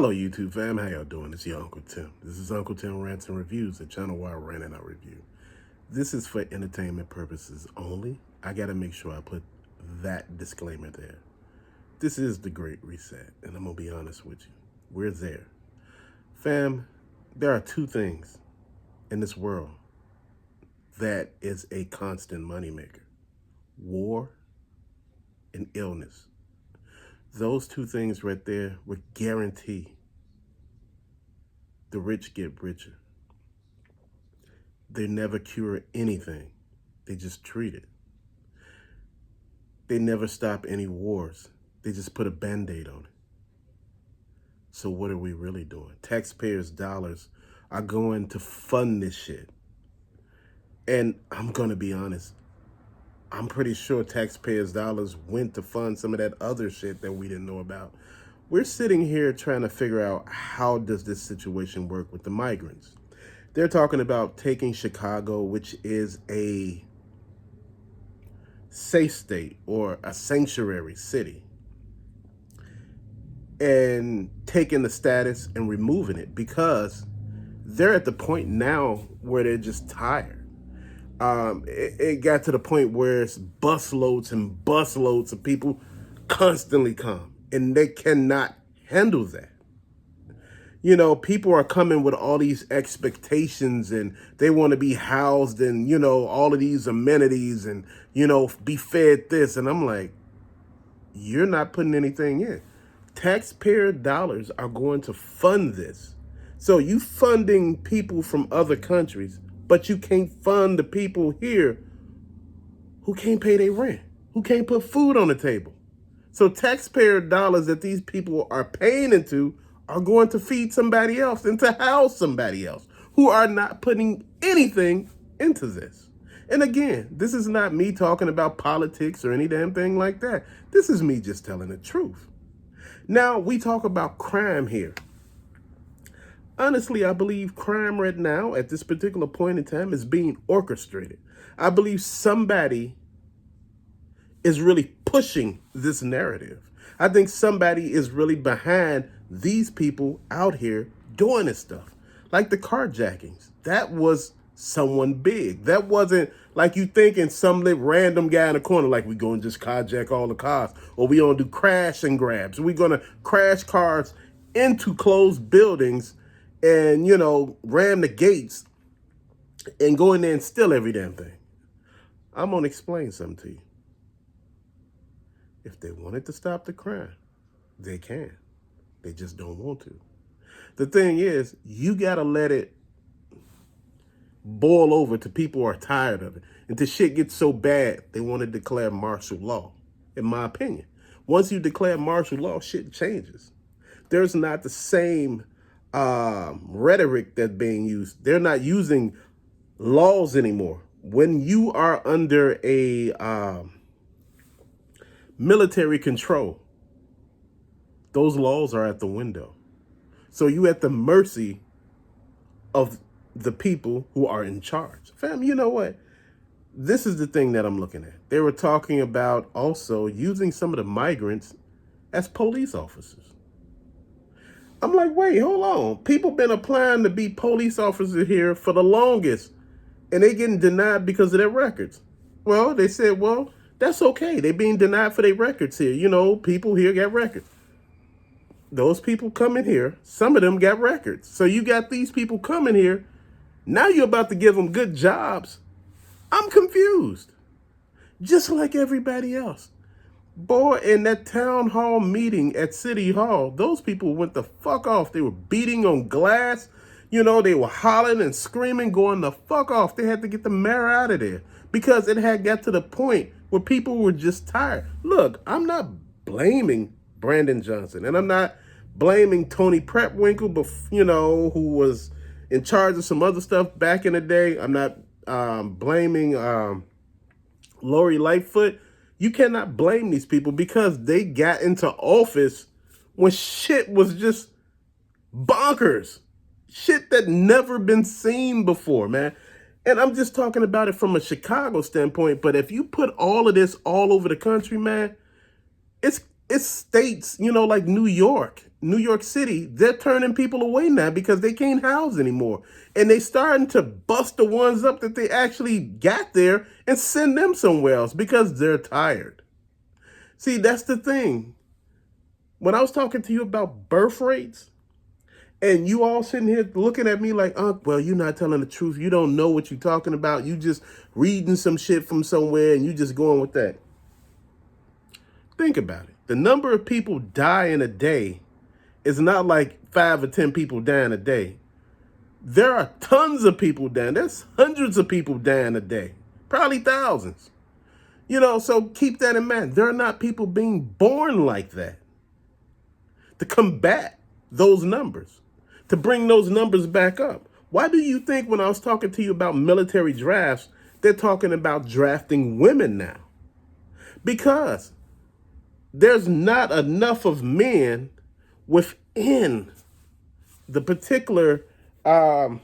Hello YouTube fam, how y'all doing? It's your Uncle Tim. This is Uncle Tim Rants and Reviews, the channel where I rant and I review. This is for entertainment purposes only. I gotta make sure I put that disclaimer there. This is the Great Reset, and I'm gonna be honest with you. We're there. Fam, there are two things in this world that is a constant moneymaker: war and illness. Those two things right there would guarantee the rich get richer. They never cure anything. They just treat it. They never stop any wars. They just put a Band-Aid on it. So what are we really doing? Taxpayers' dollars are going to fund this shit. And I'm going to be honest. I'm pretty sure taxpayers' dollars went to fund some of that other shit that we didn't know about. We're sitting here trying to figure out, how does this situation work with the migrants? They're talking about taking Chicago, which is a safe state or a sanctuary city, and taking the status and removing it because they're at the point now where they're just tired. It got to the point where it's busloads and busloads of people constantly come, and they cannot handle that. You know, people are coming with all these expectations, and they want to be housed in, all of these amenities and, be fed this. And I'm like, you're not putting anything in. Taxpayer dollars are going to fund this. So you funding people from other countries, but you can't fund the people here who can't pay their rent, who can't put food on the table. So taxpayer dollars that these people are paying into are going to feed somebody else and to house somebody else who are not putting anything into this. And again, this is not me talking about politics or any damn thing like that. This is me just telling the truth. Now, we talk about crime here. Honestly, I believe crime right now, at this particular point in time, is being orchestrated. I believe somebody is really pushing this narrative. I think somebody is really behind these people out here doing this stuff. Like the carjackings. That was someone big. That wasn't like you thinking some random guy in the corner, like we going to just carjack all the cars, or we going to do crash and grabs. We going to crash cars into closed buildings and, ram the gates and go in there and steal every damn thing. I'm going to explain something to you. If they wanted to stop the crime, they can. They just don't want to. The thing is, you got to let it boil over till people are tired of it. Until shit gets so bad, they want to declare martial law, in my opinion. Once you declare martial law, shit changes. There's not the same rhetoric that's being used. They're not using laws anymore. When you are under a military control, those laws are at the window. So you at the mercy of the people who are in charge. Fam, you know what? This is the thing that I'm looking at. They were talking about also using some of the migrants as police officers. I'm like, wait, hold on. People been applying to be police officers here for the longest, and they getting denied because of their records. Well, they said, well, that's okay. They being denied for their records here. People here got records. Those people coming here, some of them got records. So you got these people coming here. Now you're about to give them good jobs. I'm confused. Just like everybody else. Boy, in that town hall meeting at City Hall, those people went the fuck off. They were beating on glass. They were hollering and screaming, going the fuck off. They had to get the mayor out of there because it had got to the point where people were just tired. Look, I'm not blaming Brandon Johnson, and I'm not blaming Tony Prepwinkle, but who was in charge of some other stuff back in the day. I'm not blaming Lori Lightfoot. You cannot blame these people because they got into office when shit was just bonkers. Shit that never been seen before, man. And I'm just talking about it from a Chicago standpoint, but if you put all of this all over the country, man, it's states, like New York New York City, they're turning people away now because they can't house anymore. And they starting to bust the ones up that they actually got there and send them somewhere else because they're tired. See, that's the thing. When I was talking to you about birth rates, and you all sitting here looking at me like, well, you're not telling the truth. You don't know what you're talking about. You just reading some shit from somewhere and you just going with that. Think about it. The number of people die in a day is not like 5 or 10 people dying a day. There are tons of people dying. There's hundreds of people dying a day, probably thousands. So keep that in mind. There are not people being born like that. To combat those numbers, to bring those numbers back up. Why do you think when I was talking to you about military drafts, they're talking about drafting women now? Because there's not enough of men within the particular ecosystem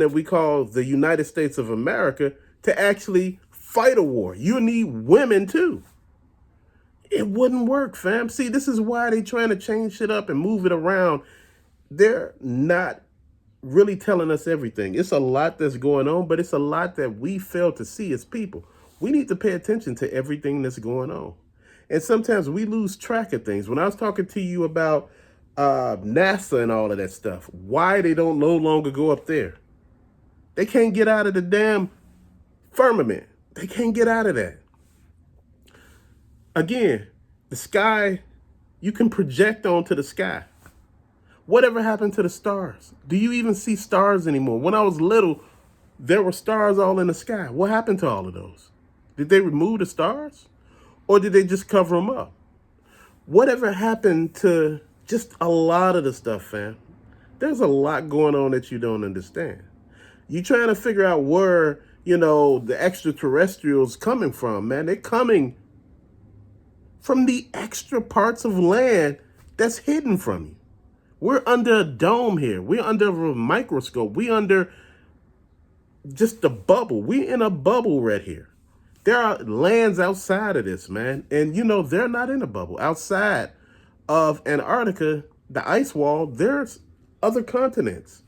that we call the United States of America to actually fight a war. You need women too. It wouldn't work, fam. See, this is why they're trying to change shit up and move it around. They're not really telling us everything. It's a lot that's going on, but it's a lot that we fail to see as people. We need to pay attention to everything that's going on. And sometimes we lose track of things. When I was talking to you about NASA and all of that stuff, why they don't no longer go up there. They can't get out of the damn firmament. They can't get out of that. Again, the sky, you can project onto the sky. Whatever happened to the stars? Do you even see stars anymore? When I was little, there were stars all in the sky. What happened to all of those? Did they remove the stars? Or did they just cover them up? Whatever happened to just a lot of the stuff, fam? There's a lot going on that you don't understand. You trying to figure out where, the extraterrestrials coming from, man. They're coming from the extra parts of land that's hidden from you. We're under a dome here. We're under a microscope. We're under just a bubble. We're in a bubble right here. There are lands outside of this, man. And, they're not in a bubble. Outside of Antarctica, the ice wall, there's other continents.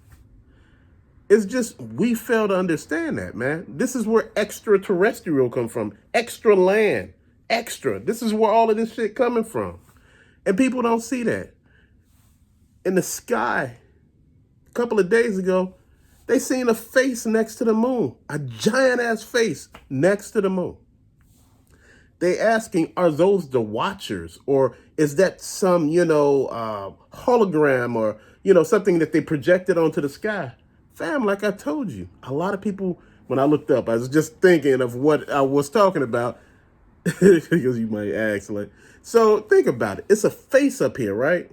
It's just we fail to understand that, man. This is where extraterrestrial come from. Extra land. Extra. This is where all of this shit coming from. And people don't see that. In the sky, a couple of days ago, they seen a face next to the moon. A giant ass face next to the moon. They asking, are those the watchers? Or is that some, hologram or, something that they projected onto the sky? Fam, like I told you, a lot of people, when I looked up, I was just thinking of what I was talking about. Because you might ask, so think about it. It's a face up here, right?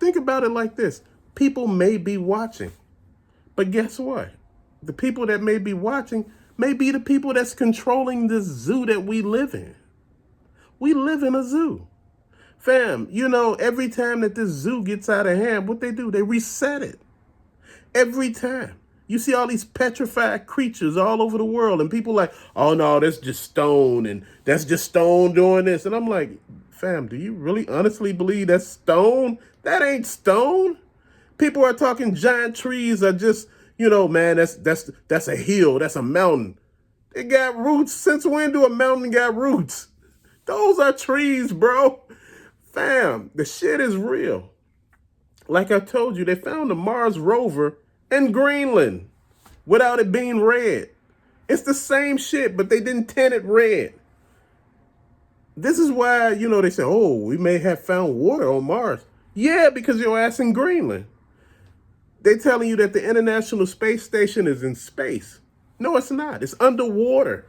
Think about it like this. People may be watching, but guess what? The people that may be watching may be the people that's controlling this zoo that we live in. We live in a zoo. Fam, every time that this zoo gets out of hand, what they do, they reset it. Every time. You see all these petrified creatures all over the world, and people like, oh no, that's just stone, and that's just stone doing this. And I'm like, fam, do you really honestly believe that's stone? That ain't stone. People are talking giant trees are just, man, that's a hill, that's a mountain. It got roots. Since when do a mountain got roots? Those are trees, bro. Fam, the shit is real. Like I told you, they found the Mars rover in Greenland without it being red. It's the same shit, but they didn't tint it red. This is why, they say, oh, we may have found water on Mars. Yeah, because your ass in Greenland. They telling you that the International Space Station is in space. No, it's not. It's underwater.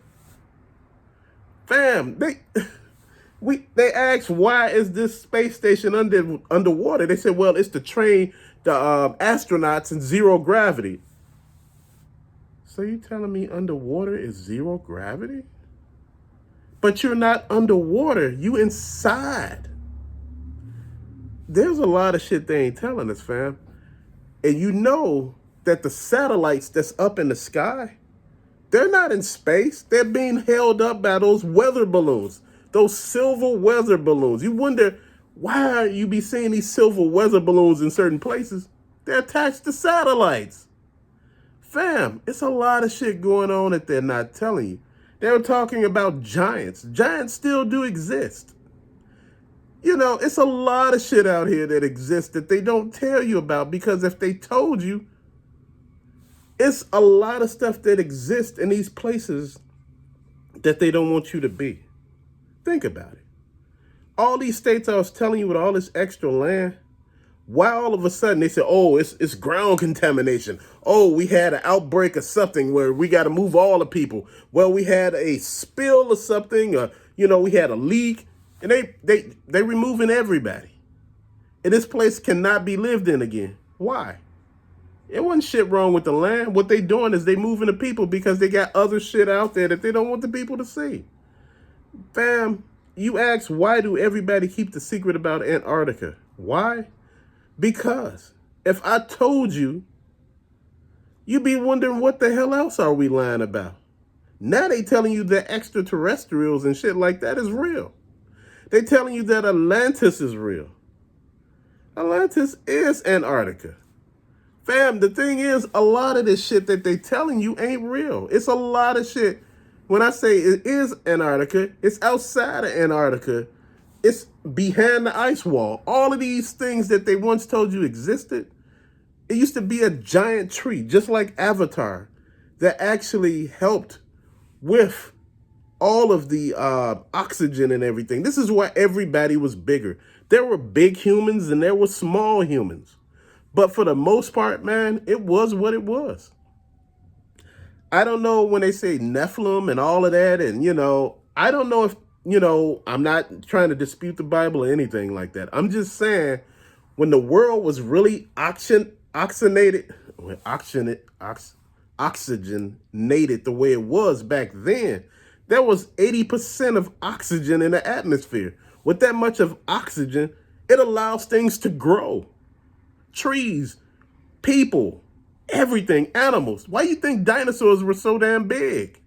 Fam, they asked, why is this space station underwater? They said, well, it's to train the astronauts in zero gravity. So you telling me underwater is zero gravity? But you're not underwater. You inside. There's a lot of shit they ain't telling us, fam. And that the satellites that's up in the sky, they're not in space. They're being held up by those weather balloons. Those silver weather balloons. You wonder why you be seeing these silver weather balloons in certain places. They're attached to satellites. Fam, it's a lot of shit going on that they're not telling you. They were talking about giants. Giants still do exist. You know, it's a lot of shit out here that exists that they don't tell you about, because if they told you, it's a lot of stuff that exists in these places that they don't want you to be. Think about it. All these states I was telling you with all this extra land, why all of a sudden they said, oh, it's ground contamination. Oh, we had an outbreak of something where we got to move all the people. Well, we had a spill or something, we had a leak, and they removing everybody. And this place cannot be lived in again. Why? It wasn't shit wrong with the land. What they doing is they moving the people because they got other shit out there that they don't want the people to see. Fam, you ask, why do everybody keep the secret about Antarctica? Why? Because if I told you, you'd be wondering what the hell else are we lying about? Now they telling you that extraterrestrials and shit like that is real. They telling you that Atlantis is real. Atlantis is Antarctica. Fam, the thing is, a lot of this shit that they telling you ain't real. It's a lot of shit. When I say it is Antarctica, it's outside of Antarctica. It's behind the ice wall. All of these things that they once told you existed, it used to be a giant tree, just like Avatar, that actually helped with all of the oxygen and everything. This is why everybody was bigger. There were big humans and there were small humans. But for the most part, man, it was what it was. I don't know when they say Nephilim and all of that. And, I don't know if, I'm not trying to dispute the Bible or anything like that. I'm just saying, when the world was really oxygenated the way it was back then, there was 80% of oxygen in the atmosphere. With that much of oxygen, it allows things to grow. Trees, people, everything, animals. Why you think dinosaurs were so damn big?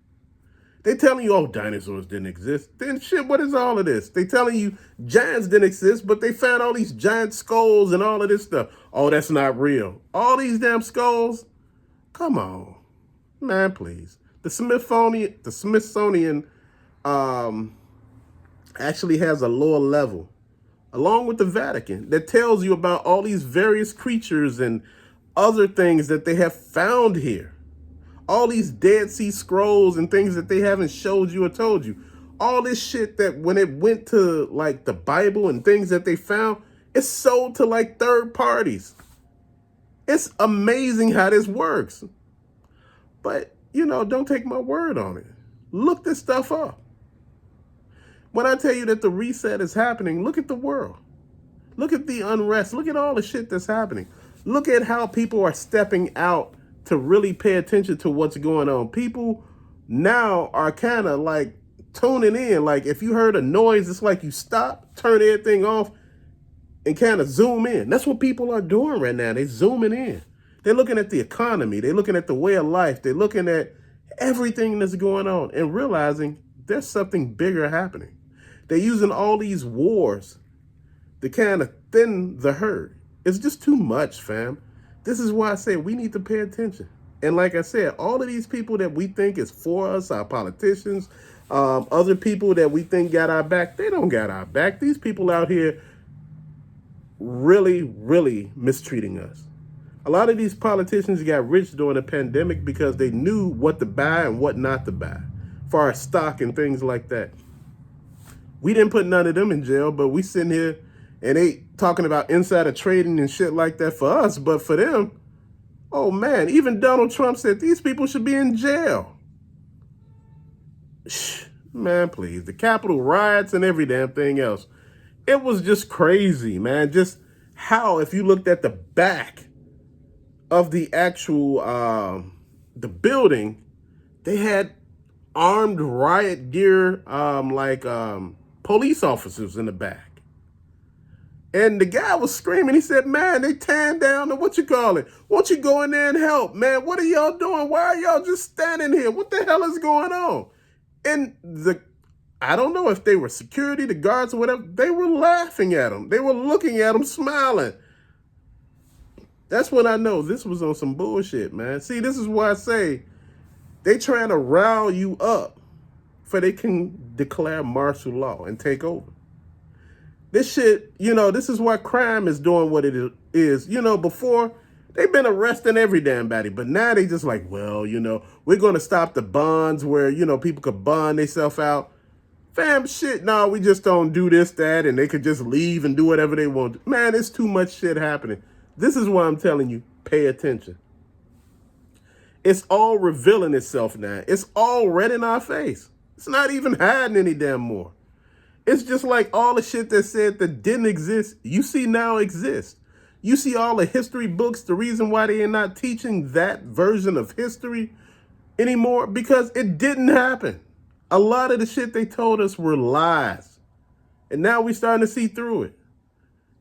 They telling you, oh, dinosaurs didn't exist. Then shit, what is all of this? They telling you giants didn't exist, but they found all these giant skulls and all of this stuff. Oh, that's not real. All these damn skulls? Come on. Man, please. The Smithsonian actually has a lower level, along with the Vatican, that tells you about all these various creatures and other things that they have found here. All these Dead Sea Scrolls and things that they haven't showed you or told you. All this shit that when it went to like the Bible and things that they found, it's sold to like third parties. It's amazing how this works. But, don't take my word on it. Look this stuff up. When I tell you that the reset is happening, look at the world. Look at the unrest. Look at all the shit that's happening. Look at how people are stepping out to really pay attention to what's going on. People now are kind of like tuning in. Like if you heard a noise, it's like you stop, turn everything off, and kind of zoom in. That's what people are doing right now. They're zooming in. They're looking at the economy. They're looking at the way of life. They're looking at everything that's going on and realizing there's something bigger happening. They're using all these wars to kind of thin the herd. It's just too much, fam. This is why I say we need to pay attention. And like I said, all of these people that we think is for us, our politicians, other people that we think got our back, they don't got our back. These people out here really, really mistreating us. A lot of these politicians got rich during the pandemic because they knew what to buy and what not to buy for our stock and things like that. We didn't put none of them in jail, but we sitting here and they talking about insider trading and shit like that for us. But for them, oh man, even Donald Trump said these people should be in jail. Man, please. The Capitol riots and every damn thing else. It was just crazy, man. Just how, if you looked at the back of the actual, the building, they had armed riot gear, police officers in the back. And the guy was screaming. He said, man, they tearing down the, Won't you go in there and help, man? What are y'all doing? Why are y'all just standing here? What the hell is going on? And the I don't know if they were security, the guards or whatever. They were laughing at him. They were looking at him, smiling. That's when I know this was on some bullshit, man. See, this is why I say they trying to rile you up for they can declare martial law and take over. This shit, this is why crime is doing what it is. Before, they've been arresting every damn body, but now they just like, well, we're going to stop the bonds where, people could bond themselves out. Fam, shit, no, we just don't do this, that, and they could just leave and do whatever they want. Man, it's too much shit happening. This is why I'm telling you, pay attention. It's all revealing itself now. It's all red in our face. It's not even hiding any damn more. It's just like all the shit that said that didn't exist, you see now exists. You see all the history books, the reason why they are not teaching that version of history anymore, because it didn't happen. A lot of the shit they told us were lies. And now we're starting to see through it.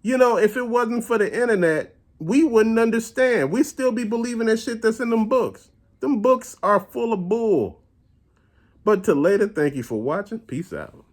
If it wasn't for the internet, we wouldn't understand. We'd still be believing that shit that's in them books. Them books are full of bull. But till later, thank you for watching. Peace out.